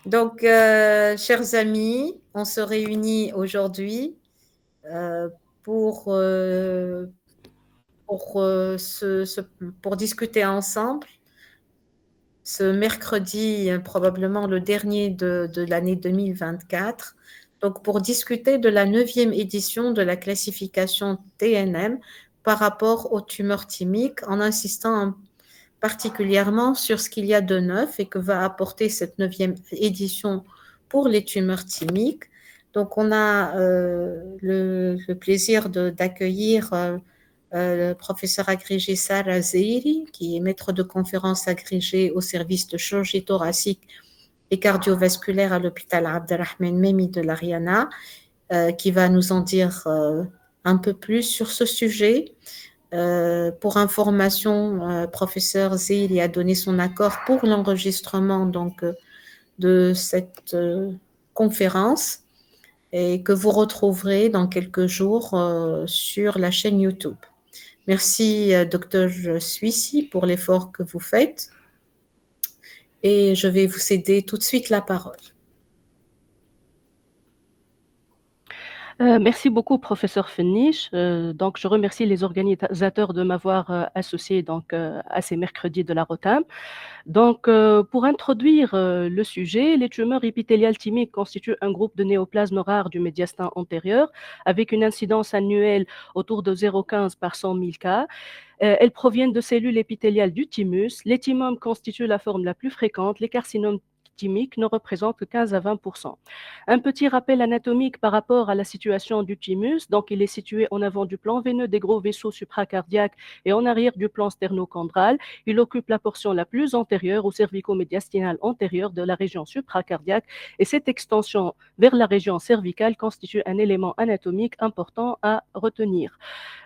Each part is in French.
Donc, chers amis, on se réunit aujourd'hui euh, pour, euh, pour discuter ensemble ce mercredi, probablement le dernier de l'année 2024. Donc, pour discuter de la neuvième édition de la classification TNM par rapport aux tumeurs thymiques, en insistant particulièrement sur ce qu'il y a de neuf et que va apporter cette neuvième édition pour les tumeurs thymiques. Donc, on a le plaisir d'accueillir le professeur agrégé Sarah Zeiri, qui est maître de conférence agrégé au service de chirurgie thoracique et cardiovasculaire à l'hôpital Abdelrahman Memi de l'Ariana, qui va nous en dire un peu plus sur ce sujet. Pour information, professeur Zeiri a donné son accord pour l'enregistrement de cette conférence et que vous retrouverez dans quelques jours sur la chaîne YouTube. Merci, docteur Suissi, pour l'effort que vous faites et je vais vous céder tout de suite la parole. Merci beaucoup, professeur Fenich. Donc, je remercie les organisateurs de m'avoir associé à ces mercredis de la Rotam. Donc, pour introduire le sujet, les tumeurs épithéliales thymiques constituent un groupe de néoplasmes rares du médiastin antérieur avec une incidence annuelle autour de 0,15 par 100 000 cas. Elles proviennent de cellules épithéliales du thymus. Les thymomes constituent la forme la plus fréquente. Les carcinomes thymiques ne représentent que 15 à 20 pour cent. Un petit rappel anatomique par rapport à la situation du thymus. Donc, il est situé en avant du plan veineux des gros vaisseaux supracardiaques et en arrière du plan sternocondral. Il occupe la portion la plus antérieure ou cervico-médiastinale antérieure de la région supracardiaque et cette extension vers la région cervicale constitue un élément anatomique important à retenir.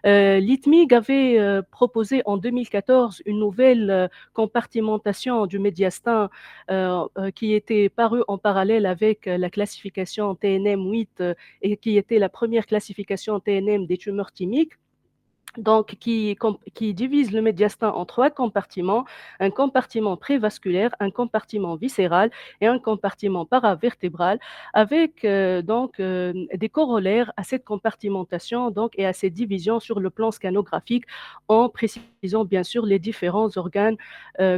L'ITMIG avait proposé en 2014 une nouvelle compartimentation du médiastin qui était parue en parallèle avec la classification TNM 8 et qui était la première classification TNM des tumeurs thymiques. Donc, qui divise le médiastin en trois compartiments, un compartiment prévasculaire, un compartiment viscéral et un compartiment paravertébral, avec des corollaires à cette compartimentation et à cette division sur le plan scanographique, en précisant bien sûr les différents organes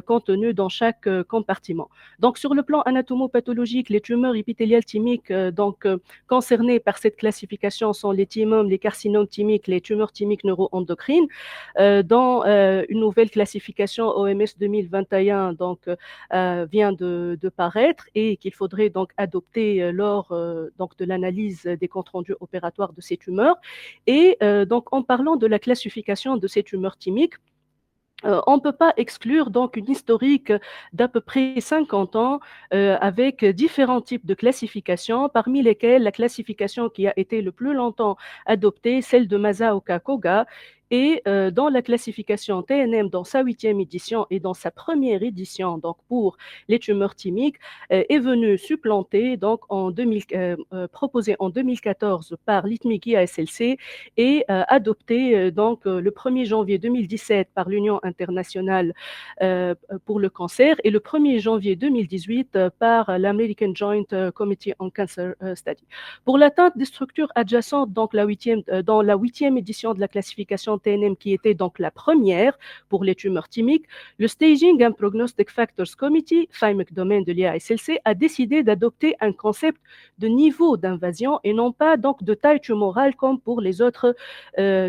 contenus dans chaque compartiment. Donc, sur le plan anatomopathologique, les tumeurs épithéliales thymiques concernées par cette classification sont les thymomes, les carcinomes thymiques, les tumeurs thymiques neuroendocrines, dans une nouvelle classification OMS 2021 vient de paraître et qu'il faudrait donc adopter lors de l'analyse des comptes rendus opératoires de ces tumeurs. Et donc en parlant de la classification de ces tumeurs thymiques, on ne peut pas exclure donc une historique d'à peu près 50 ans avec différents types de classifications, parmi lesquelles la classification qui a été le plus longtemps adoptée, celle de Masaoka Koga, et dans la classification TNM dans sa 8e édition et dans sa première édition donc pour les tumeurs thymiques est venue supplanter proposée en 2014 par l'ITMIGI ASLC et adoptée le 1er janvier 2017 par l'Union internationale pour le cancer et le 1er janvier 2018 par l'American Joint Committee on Cancer Study. Pour l'atteinte des structures adjacentes, donc dans la 8e édition de la classification TNM qui était donc la première pour les tumeurs thymiques, le Staging and Prognostic Factors Committee, FIMEC domaine de l'IASLC, a décidé d'adopter un concept de niveau d'invasion et non pas donc de taille tumorale comme pour les autres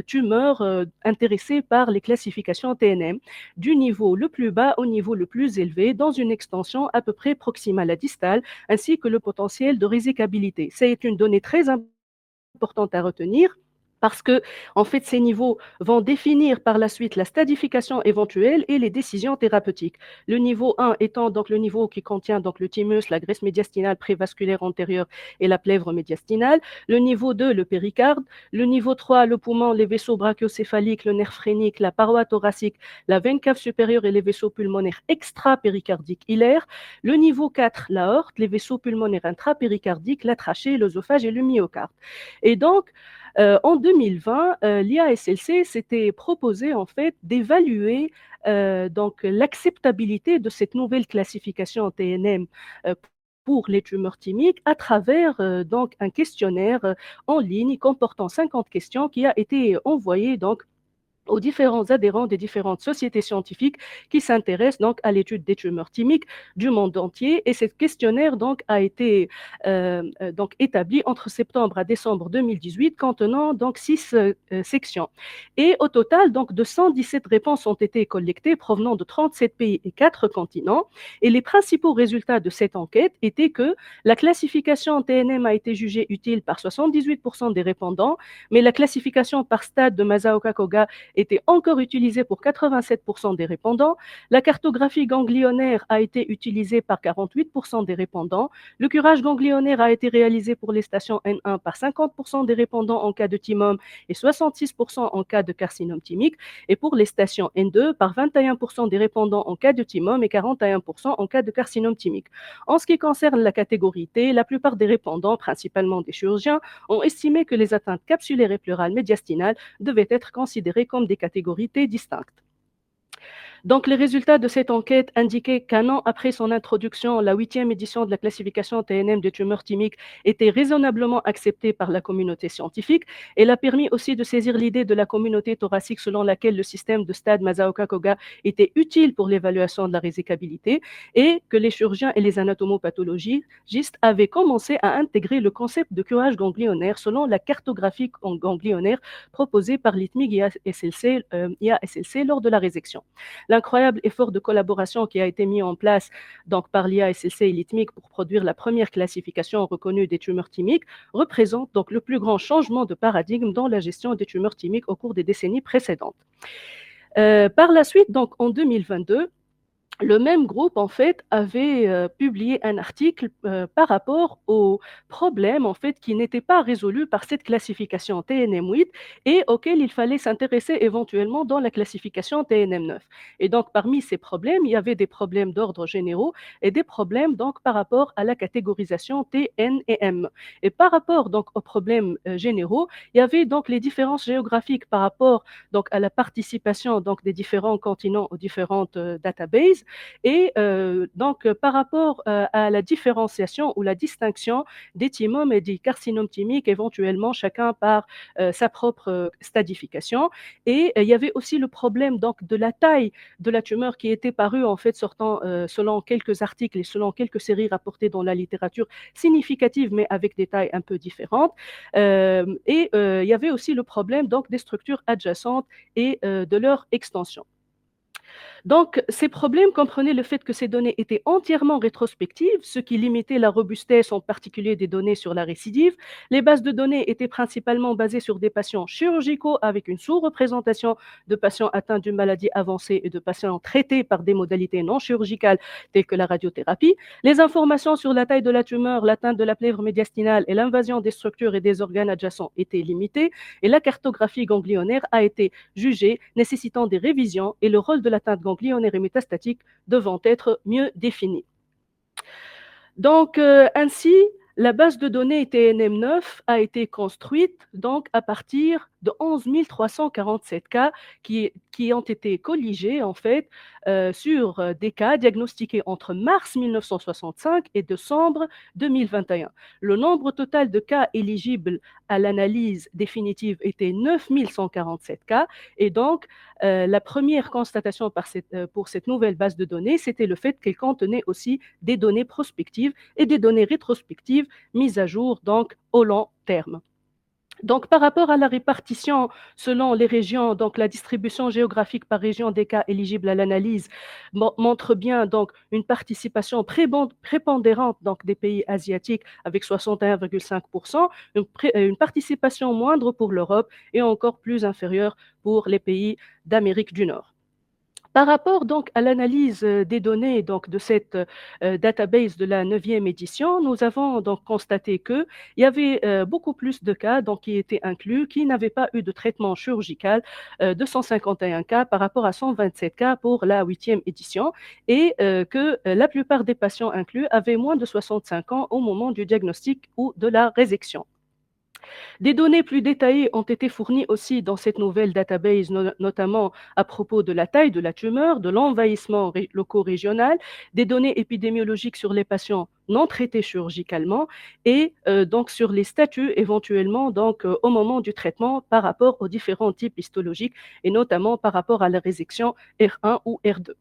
tumeurs intéressées par les classifications TNM, du niveau le plus bas au niveau le plus élevé, dans une extension à peu près proximale à distale, ainsi que le potentiel de résicabilité. C'est une donnée très importante à retenir parce que, en fait, ces niveaux vont définir par la suite la stadification éventuelle et les décisions thérapeutiques. Le niveau 1 étant donc le niveau qui contient donc le thymus, la graisse médiastinale prévasculaire antérieure et la plèvre médiastinale. Le niveau 2, le péricarde. Le niveau 3, le poumon, les vaisseaux brachiocéphaliques, le nerf phrénique, la paroi thoracique, la veine cave supérieure et les vaisseaux pulmonaires extra-péricardiques hilaires. Le niveau 4, l'aorte, les vaisseaux pulmonaires intra-péricardiques, la trachée, l'œsophage et le myocarde. Et donc, en 2020, l'IASLC s'était proposé en fait d'évaluer l'acceptabilité de cette nouvelle classification TNM pour les tumeurs thymiques à travers donc un questionnaire en ligne comportant 50 questions qui a été envoyé donc aux différents adhérents des différentes sociétés scientifiques qui s'intéressent donc à l'étude des tumeurs thymiques du monde entier. Et ce questionnaire donc a été donc établi entre septembre à décembre 2018, contenant donc 6 sections. Et au total, donc 217 réponses ont été collectées provenant de 37 pays et 4 continents. Et les principaux résultats de cette enquête étaient que la classification en TNM a été jugée utile par 78% des répondants, mais la classification par stade de Masaoka Koga était encore utilisée pour 87% des répondants. La cartographie ganglionnaire a été utilisée par 48% des répondants. Le curage ganglionnaire a été réalisé pour les stations N1 par 50% des répondants en cas de thymome et 66% en cas de carcinome thymique. Et pour les stations N2 par 21% des répondants en cas de thymome et 41% en cas de carcinome thymique. En ce qui concerne la catégorie T, la plupart des répondants, principalement des chirurgiens, ont estimé que les atteintes capsulaires et pleurales médiastinales devaient être considérées comme des catégories T distinctes. Donc, les résultats de cette enquête indiquaient qu'un an après son introduction, la 8e édition de la classification TNM des tumeurs thymiques était raisonnablement acceptée par la communauté scientifique. Elle a permis aussi de saisir l'idée de la communauté thoracique selon laquelle le système de stade Masaoka-Koga était utile pour l'évaluation de la résicabilité et que les chirurgiens et les anatomopathologistes avaient commencé à intégrer le concept de curage ganglionnaire selon la cartographie ganglionnaire proposée par l'ITMIG IASLC lors de la résection. L'incroyable effort de collaboration qui a été mis en place donc, par l'IASLC et l'ITMIC pour produire la première classification reconnue des tumeurs thymiques représente donc le plus grand changement de paradigme dans la gestion des tumeurs thymiques au cours des décennies précédentes. Par la suite, donc en 2022, le même groupe, en fait, avait publié un article par rapport aux problèmes, en fait, qui n'étaient pas résolus par cette classification TNM8 et auxquels il fallait s'intéresser éventuellement dans la classification TNM9. Et donc, parmi ces problèmes, il y avait des problèmes d'ordre généraux et des problèmes, donc, par rapport à la catégorisation T, N et M. Et par rapport, donc, aux problèmes généraux, il y avait, donc, les différences géographiques par rapport, donc, à la participation, donc, des différents continents aux différentes databases et donc, par rapport à la différenciation ou la distinction des thymomes et des carcinomes thymiques, éventuellement chacun par sa propre stadification. Et il y avait aussi le problème donc, de la taille de la tumeur qui était parue en fait sortant selon quelques articles et selon quelques séries rapportées dans la littérature significatives, mais avec des tailles un peu différentes. Il y avait aussi le problème donc, des structures adjacentes et de leur extension. Donc, ces problèmes comprenaient le fait que ces données étaient entièrement rétrospectives, ce qui limitait la robustesse en particulier des données sur la récidive. Les bases de données étaient principalement basées sur des patients chirurgicaux avec une sous-représentation de patients atteints d'une maladie avancée et de patients traités par des modalités non chirurgicales telles que la radiothérapie. Les informations sur la taille de la tumeur, l'atteinte de la plèvre médiastinale et l'invasion des structures et des organes adjacents étaient limitées et la cartographie ganglionnaire a été jugée nécessitant des révisions et le rôle de l'atteinte ganglionnaire et métastatique devant être mieux défini. Donc, ainsi, la base de données TNM9 a été construite donc, à partir de 11 347 cas qui ont été colligés en fait sur des cas diagnostiqués entre mars 1965 et décembre 2021. Le nombre total de cas éligibles à l'analyse définitive était 9 147 cas et donc la première constatation pour cette nouvelle base de données, c'était le fait qu'elle contenait aussi des données prospectives et des données rétrospectives mises à jour donc au long terme. Donc, par rapport à la répartition selon les régions, donc la distribution géographique par région des cas éligibles à l'analyse montre bien donc une participation prépondérante donc des pays asiatiques avec 61,5%, une participation moindre pour l'Europe et encore plus inférieure pour les pays d'Amérique du Nord. Par rapport donc à l'analyse des données donc de cette database de la 9e édition, nous avons donc constaté qu'il y avait beaucoup plus de cas donc, qui étaient inclus, qui n'avaient pas eu de traitement chirurgical, 251 cas par rapport à 127 cas pour la 8e édition, et que la plupart des patients inclus avaient moins de 65 ans au moment du diagnostic ou de la résection. Des données plus détaillées ont été fournies aussi dans cette nouvelle database, notamment à propos de la taille de la tumeur, de l'envahissement loco-régional, des données épidémiologiques sur les patients non traités chirurgicalement et donc sur les statuts éventuellement donc au moment du traitement par rapport aux différents types histologiques et notamment par rapport à la résection R1 ou R2.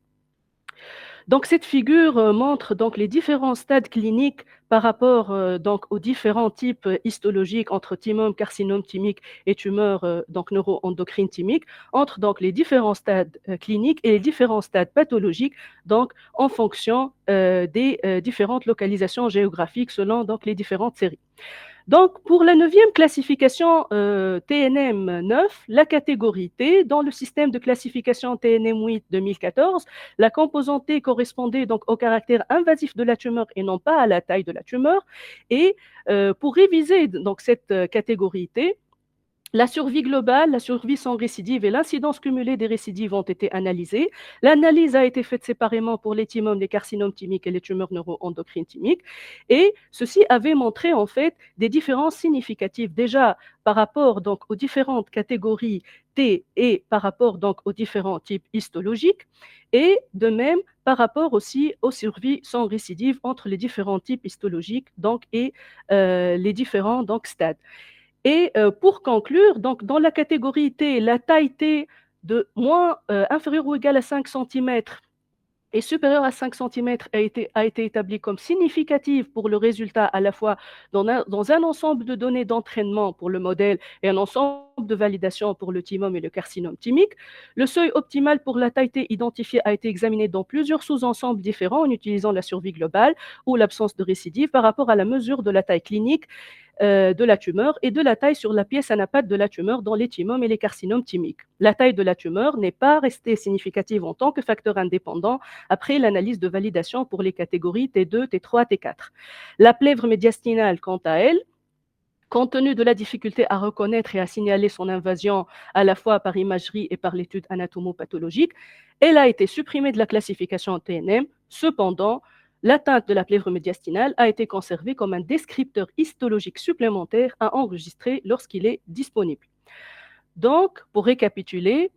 Donc cette figure montre donc les différents stades cliniques par rapport donc aux différents types histologiques entre thymome, carcinome thymique et tumeur donc neuroendocrine thymique, entre donc les différents stades cliniques et les différents stades pathologiques donc en fonction des différentes localisations géographiques selon donc les différentes séries. Donc, pour la neuvième classification TNM9, la catégorie T, dans le système de classification TNM8 2014, la composante T correspondait donc au caractère invasif de la tumeur et non pas à la taille de la tumeur. Et pour réviser donc cette catégorie T, la survie globale, la survie sans récidive et l'incidence cumulée des récidives ont été analysées. L'analyse a été faite séparément pour les thymomes, les carcinomes thymiques et les tumeurs neuroendocrines thymiques. Et ceci avait montré en fait des différences significatives déjà par rapport donc aux différentes catégories T et par rapport donc aux différents types histologiques et de même par rapport aussi aux survies sans récidive entre les différents types histologiques donc, et les différents donc, stades. Et pour conclure, donc dans la catégorie T, la taille T de inférieure ou égale à 5 cm et supérieure à 5 cm a été établie comme significative pour le résultat à la fois dans un ensemble de données d'entraînement pour le modèle et un ensemble de validation pour le thymome et le carcinome thymique. Le seuil optimal pour la taille T identifiée a été examiné dans plusieurs sous-ensembles différents en utilisant la survie globale ou l'absence de récidive par rapport à la mesure de la taille clinique de la tumeur et de la taille sur la pièce anapate de la tumeur dans les thymomes et les carcinomes thymiques. La taille de la tumeur n'est pas restée significative en tant que facteur indépendant après l'analyse de validation pour les catégories T2, T3, T4. La plèvre médiastinale, quant à elle, compte tenu de la difficulté à reconnaître et à signaler son invasion à la fois par imagerie et par l'étude anatomopathologique, elle a été supprimée de la classification TNM. Cependant, l'atteinte de la plèvre médiastinale a été conservée comme un descripteur histologique supplémentaire à enregistrer lorsqu'il est disponible. Donc, pour récapituler,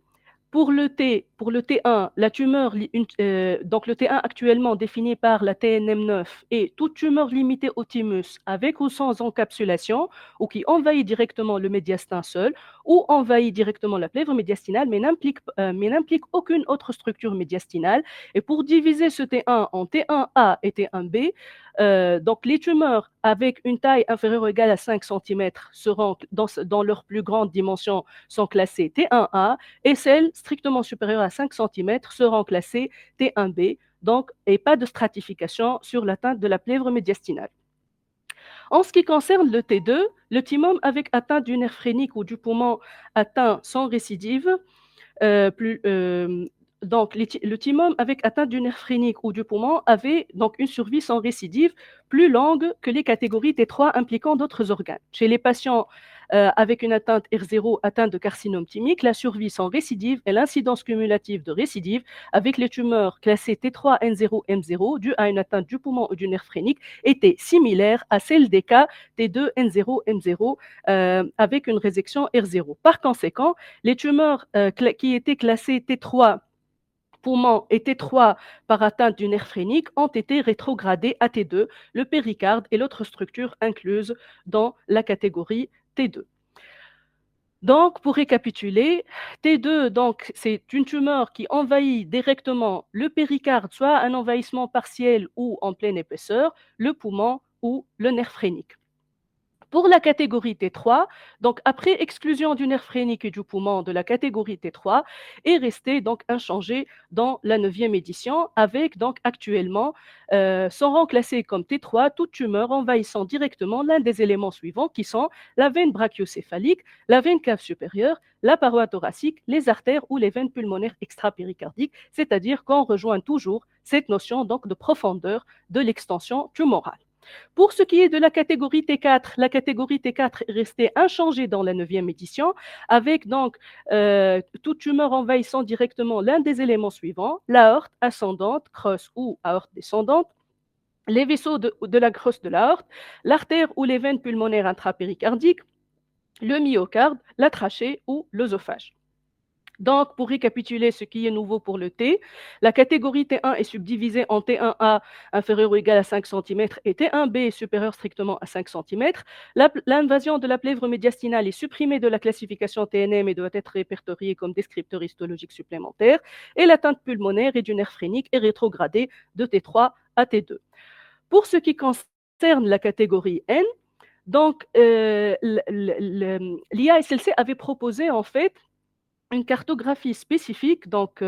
pour le T1, la tumeur, donc le T1 actuellement défini par la TNM9 est toute tumeur limitée au thymus avec ou sans encapsulation ou qui envahit directement le médiastin seul ou envahit directement la plèvre médiastinale mais n'implique aucune autre structure médiastinale. Et pour diviser ce T1 en T1A et T1B, donc les tumeurs avec une taille inférieure ou égale à 5 cm seront dans leur plus grande dimension sont classées T1A et celles strictement supérieures à 5 cm seront classées T1B, donc, et pas de stratification sur l'atteinte de la plèvre médiastinale. En ce qui concerne le T2, le thymome avec atteinte du nerf phrénique ou du poumon atteint sans récidive, donc le thymome avec atteinte du nerf phrénique ou du poumon avait donc une survie sans récidive plus longue que les catégories T3 impliquant d'autres organes. Chez les patients avec une atteinte R0 atteinte de carcinome thymique, la survie sans récidive et l'incidence cumulative de récidive avec les tumeurs classées T3, N0, M0 dues à une atteinte du poumon ou du nerf phrénique était similaire à celle des cas T2, N0, M0 avec une résection R0. Par conséquent, les tumeurs qui étaient classées T3 poumon et T3 par atteinte du nerf phrénique ont été rétrogradés à T2, le péricarde et l'autre structure incluse dans la catégorie T2. Donc, pour récapituler, T2, donc, c'est une tumeur qui envahit directement le péricarde, soit un envahissement partiel ou en pleine épaisseur, le poumon ou le nerf phrénique. Pour la catégorie T3, donc après exclusion du nerf phrénique et du poumon de la catégorie T3, est resté donc inchangé dans la 9e édition, avec donc actuellement sont classées comme T3 toute tumeur envahissant directement l'un des éléments suivants qui sont la veine brachiocéphalique, la veine cave supérieure, la paroi thoracique, les artères ou les veines pulmonaires extrapéricardiques, c'est-à-dire qu'on rejoint toujours cette notion donc de profondeur de l'extension tumorale. Pour ce qui est de la catégorie T4 est restée inchangée dans la 9e édition, avec donc toute tumeur envahissant directement l'un des éléments suivants, l'aorte ascendante, crosse ou aorte descendante, les vaisseaux de la crosse de l'aorte, l'artère ou les veines pulmonaires intrapéricardiques, le myocarde, la trachée ou l'œsophage. Donc, pour récapituler ce qui est nouveau pour le T, la catégorie T1 est subdivisée en T1A inférieur ou égal à 5 cm et T1B supérieur strictement à 5 cm. L'invasion de la plèvre médiastinale est supprimée de la classification TNM et doit être répertoriée comme descripteur histologique supplémentaire. Et l'atteinte pulmonaire et du nerf phrénique est rétrogradée de T3 à T2. Pour ce qui concerne la catégorie N, donc l'IASLC avait proposé en fait une cartographie spécifique donc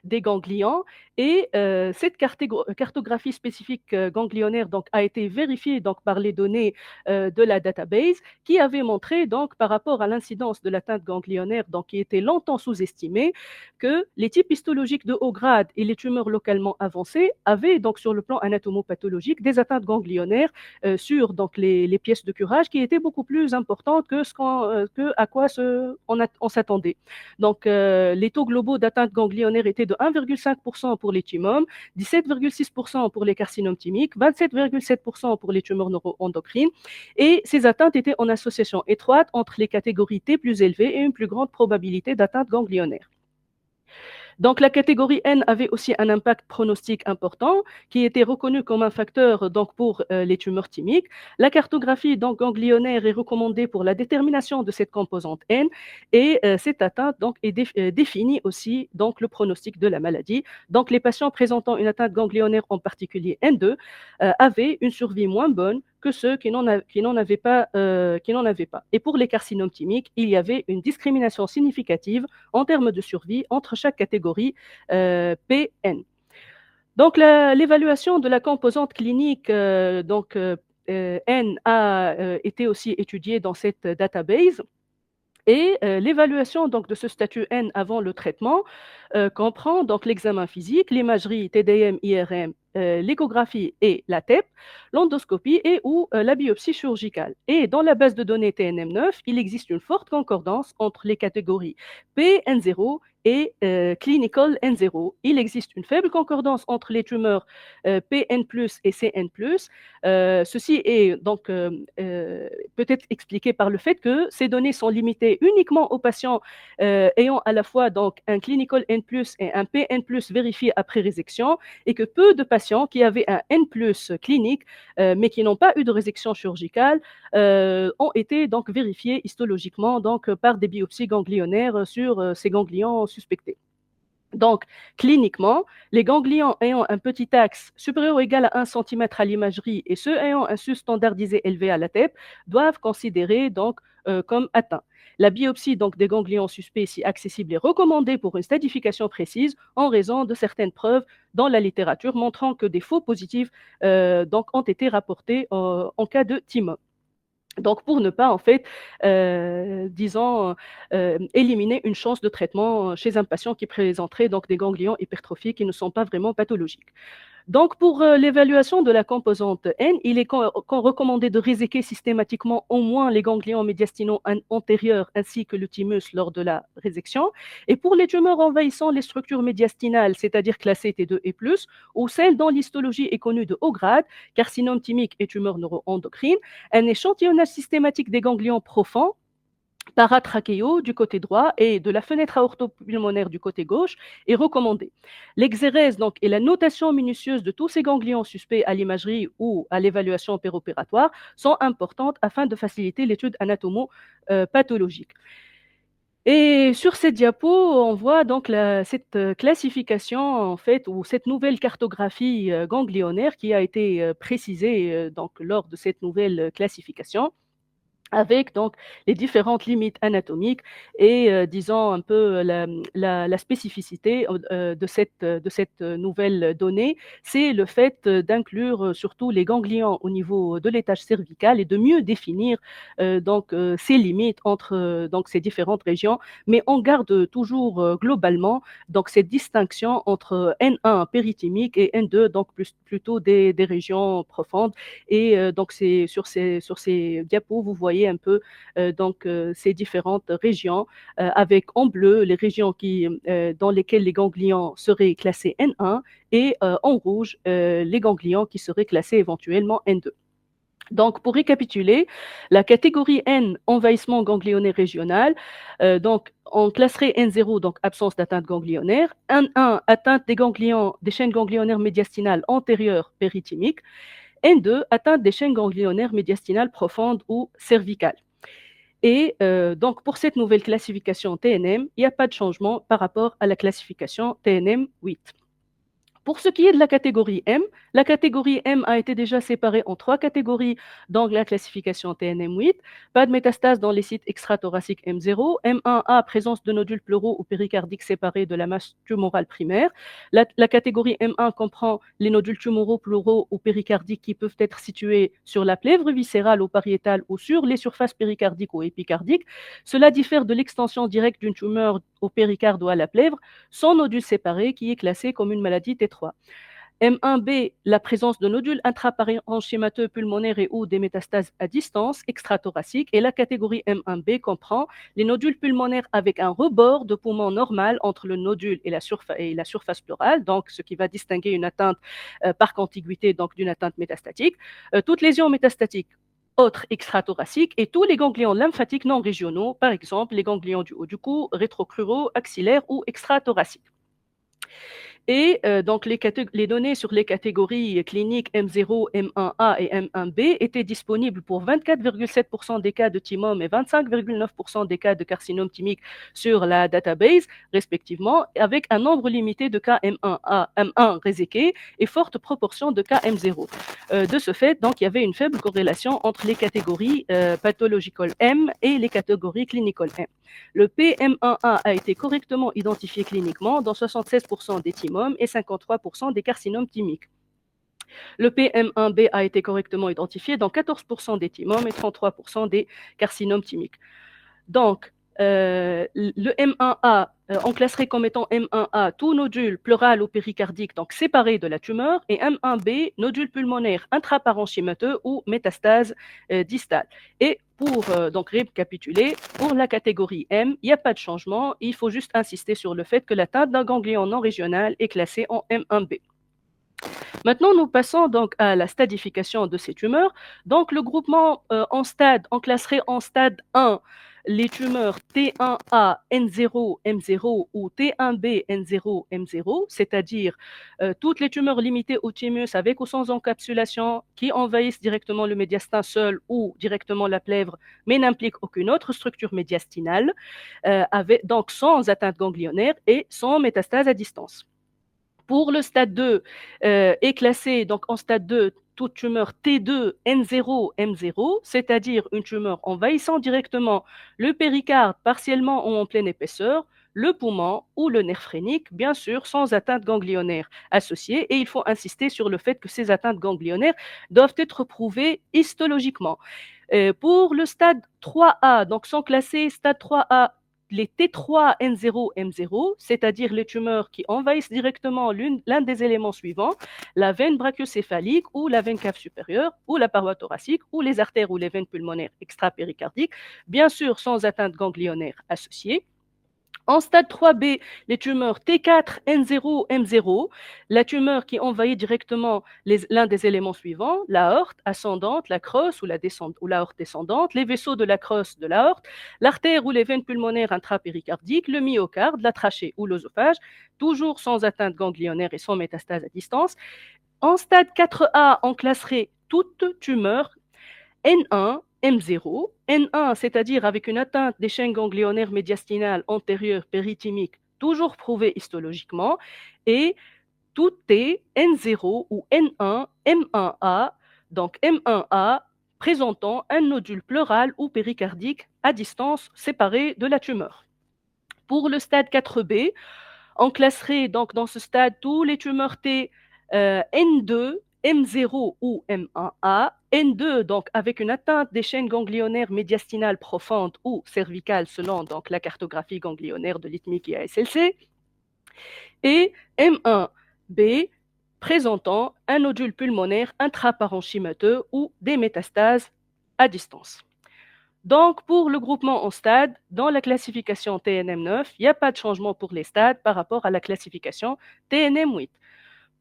des ganglions et cette cartographie spécifique ganglionnaire donc a été vérifiée donc par les données de la database qui avait montré donc par rapport à l'incidence de l'atteinte ganglionnaire donc qui était longtemps sous-estimée que les types histologiques de haut grade et les tumeurs localement avancées avaient donc sur le plan anatomopathologique des atteintes ganglionnaires sur donc les pièces de curage qui étaient beaucoup plus importantes que que à quoi on s'attendait. Donc, les taux globaux d'atteinte ganglionnaire étaient de 1,5% pour les tumeurs, 17,6% pour les carcinomes thymiques, 27,7% pour les tumeurs neuroendocrines. Et ces atteintes étaient en association étroite entre les catégories T plus élevées et une plus grande probabilité d'atteinte ganglionnaire. Donc la catégorie N avait aussi un impact pronostique important qui était reconnu comme un facteur donc, pour les tumeurs thymiques. La cartographie donc, ganglionnaire est recommandée pour la détermination de cette composante N et cette atteinte donc, est définit aussi donc, le pronostic de la maladie. Donc les patients présentant une atteinte ganglionnaire en particulier N2 avaient une survie moins bonne que ceux qui n'en avaient pas, Et pour les carcinomes thymiques, il y avait une discrimination significative en termes de survie entre chaque catégorie PN. Donc l'évaluation de la composante clinique N a été aussi étudiée dans cette database. Et l'évaluation donc de ce statut N avant le traitement comprend donc l'examen physique, l'imagerie TDM, IRM, l'échographie et la TEP, l'endoscopie et ou la biopsie chirurgicale. Et dans la base de données TNM9, il existe une forte concordance entre les catégories PN0 et clinical N0. Il existe une faible concordance entre les tumeurs PN+ et CN+. Ceci est donc peut-être expliqué par le fait que ces données sont limitées uniquement aux patients ayant à la fois donc un clinical N+ et un PN+ vérifié après résection et que peu de patients qui avaient un N+ clinique mais qui n'ont pas eu de résection chirurgicale ont été donc vérifiés histologiquement donc par des biopsies ganglionnaires sur ces ganglions suspectés. Donc, cliniquement, les ganglions ayant un petit axe supérieur ou égal à 1 cm à l'imagerie et ceux ayant un sus standardisé élevé à la TEP doivent considérer donc comme atteints. La biopsie donc, des ganglions suspects si accessible est recommandée pour une stadification précise en raison de certaines preuves dans la littérature montrant que des faux positifs donc, ont été rapportés en cas de TIMO. Donc, pour ne pas, en fait, disons, éliminer une chance de traitement chez un patient qui présenterait donc des ganglions hypertrophiques qui ne sont pas vraiment pathologiques. Donc, pour l'évaluation de la composante N, il est recommandé de réséquer systématiquement au moins les ganglions médiastinaux antérieurs ainsi que le thymus lors de la résection. Et pour les tumeurs envahissant les structures médiastinales, c'est-à-dire classées T2 et plus, ou celles dont l'histologie est connue de haut grade, carcinome thymique et tumeurs neuroendocrines, un échantillonnage systématique des ganglions profonds paratrachéaux du côté droit et de la fenêtre aortopulmonaire du côté gauche est recommandée. L'exérèse donc et la notation minutieuse de tous ces ganglions suspects à l'imagerie ou à l'évaluation péropératoire sont importantes afin de faciliter l'étude anatomo-pathologique. Et sur cette diapo, on voit donc cette classification en fait ou cette nouvelle cartographie ganglionnaire qui a été précisée donc lors de cette nouvelle classification avec donc les différentes limites anatomiques et disons un peu la spécificité de cette nouvelle donnée, c'est le fait d'inclure surtout les ganglions au niveau de l'étage cervical et de mieux définir ces limites entre donc ces différentes régions, mais on garde toujours globalement donc cette distinction entre N1 périthymique et N2 donc plutôt des régions profondes et donc c'est sur ces diapos vous voyez un peu ces différentes régions avec en bleu les régions dans lesquelles les ganglions seraient classés N1 et en rouge les ganglions qui seraient classés éventuellement N2. Donc, pour récapituler, la catégorie N, envahissement ganglionnaire régional, donc on classerait N0, donc absence d'atteinte ganglionnaire, N1, atteinte des ganglions, des chaînes ganglionnaires médiastinales antérieures périthymiques, N2, atteinte des chaînes ganglionnaires médiastinales profondes ou cervicales. Et donc, pour cette nouvelle classification TNM, il n'y a pas de changement par rapport à la classification TNM 8. Pour ce qui est de la catégorie M a été déjà séparée en 3 catégories dans la classification TNM8. Pas de métastase dans les sites extrathoraciques M0. M1A, présence de nodules pleuraux ou péricardiques séparés de la masse tumorale primaire. La catégorie M1 comprend les nodules tumoraux, pleuraux ou péricardiques qui peuvent être situés sur la plèvre viscérale ou pariétale ou sur les surfaces péricardiques ou épicardiques. Cela diffère de l'extension directe d'une tumeur au péricarde ou à la plèvre sans nodules séparés, qui est classée comme une maladie T3. M1B, la présence de nodules intraparenchymateux pulmonaires et ou des métastases à distance extrathoracique. Et la catégorie M1B comprend les nodules pulmonaires avec un rebord de poumon normal entre le nodule et la surface pleurale, donc ce qui va distinguer une atteinte par contiguïté donc d'une atteinte métastatique. Toute lésion métastatique autres extrathoraciques et tous les ganglions lymphatiques non régionaux, par exemple les ganglions du haut du cou, rétrocruraux, axillaires ou extrathoraciques. Et donc les données sur les catégories cliniques M0, M1A et M1B étaient disponibles pour 24,7% des cas de thymome et 25,9% des cas de carcinome thymique sur la database, respectivement, avec un nombre limité de cas M1A, M1 réséqués et forte proportion de cas M0. De ce fait, donc, il y avait une faible corrélation entre les catégories pathological M et les catégories clinical M. Le PM1A a été correctement identifié cliniquement dans 76% des thymomes et 53% des carcinomes thymiques. Le PM1B a été correctement identifié dans 14% des thymomes et 33% des carcinomes thymiques. Donc, le M1A, on classerait comme étant M1A tout nodule pleural ou péricardique, donc séparé de la tumeur, et M1B, nodule pulmonaire intraparenchymateux ou métastase distale. Et pour donc récapituler, pour la catégorie M, il n'y a pas de changement, il faut juste insister sur le fait que l'atteinte d'un ganglion non régional est classée en M1B. Maintenant, nous passons donc à la stadification de ces tumeurs. Donc, le groupement en stade, on classerait en stade 1 les tumeurs T1A N0 M0 ou T1B N0 M0, c'est-à-dire toutes les tumeurs limitées au thymus avec ou sans encapsulation qui envahissent directement le médiastin seul ou directement la plèvre, mais n'impliquent aucune autre structure médiastinale, donc sans atteinte ganglionnaire et sans métastase à distance. Pour le stade 2, est classé donc en stade 2 toute tumeur T2 N0 M0, c'est-à-dire une tumeur envahissant directement le péricarde partiellement ou en pleine épaisseur, le poumon ou le nerf phrénique, bien sûr sans atteinte ganglionnaire associée. Et il faut insister sur le fait que ces atteintes ganglionnaires doivent être prouvées histologiquement. Pour le stade 3A, donc sont classés stade 3A les T3 N0 M0, c'est-à-dire les tumeurs qui envahissent directement l'un des éléments suivants, la veine brachiocéphalique ou la veine cave supérieure ou la paroi thoracique ou les artères ou les veines pulmonaires extrapéricardiques, bien sûr sans atteinte ganglionnaire associée. En stade 3B, les tumeurs T4, N0, M0, la tumeur qui envahit directement l'un des éléments suivants, l'aorte ascendante, la crosse ou l'aorte descendante, les vaisseaux de la crosse de l'aorte, l'artère ou les veines pulmonaires intrapéricardiques, le myocarde, la trachée ou l'œsophage, toujours sans atteinte ganglionnaire et sans métastase à distance. En stade 4A, on classerait toute tumeur N1, M0, N1, c'est-à-dire avec une atteinte des chaînes ganglionnaires médiastinales antérieures périthymiques, toujours prouvée histologiquement, et tout T, N0 ou N1, M1A, donc M1A, présentant un nodule pleural ou péricardique à distance séparée de la tumeur. Pour le stade 4B, on classerait donc dans ce stade tous les tumeurs T N2, M0 ou M1A, N2 donc avec une atteinte des chaînes ganglionnaires médiastinales profondes ou cervicales selon donc la cartographie ganglionnaire de l'ITMIC et ASLC, et M1B présentant un nodule pulmonaire intraparenchymateux ou des métastases à distance. Donc, pour le groupement en stade, dans la classification TNM9, il n'y a pas de changement pour les stades par rapport à la classification TNM8.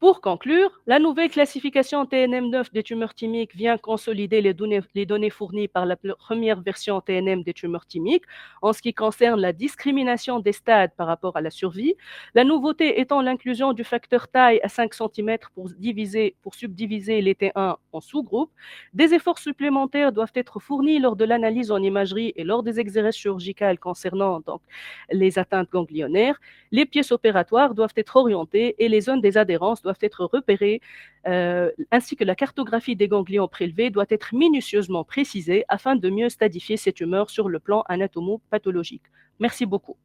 Pour conclure, la nouvelle classification TNM9 des tumeurs thymiques vient consolider les données fournies par la première version TNM des tumeurs thymiques en ce qui concerne la discrimination des stades par rapport à la survie. La nouveauté étant l'inclusion du facteur taille à 5 cm pour subdiviser les T1 en sous-groupes. Des efforts supplémentaires doivent être fournis lors de l'analyse en imagerie et lors des exercices chirurgicales concernant donc, les atteintes ganglionnaires. Les pièces opératoires doivent être orientées et les zones des adhérences doivent être repérées, ainsi que la cartographie des ganglions prélevés doit être minutieusement précisée afin de mieux stadifier ces tumeurs sur le plan anatomopathologique. Merci beaucoup.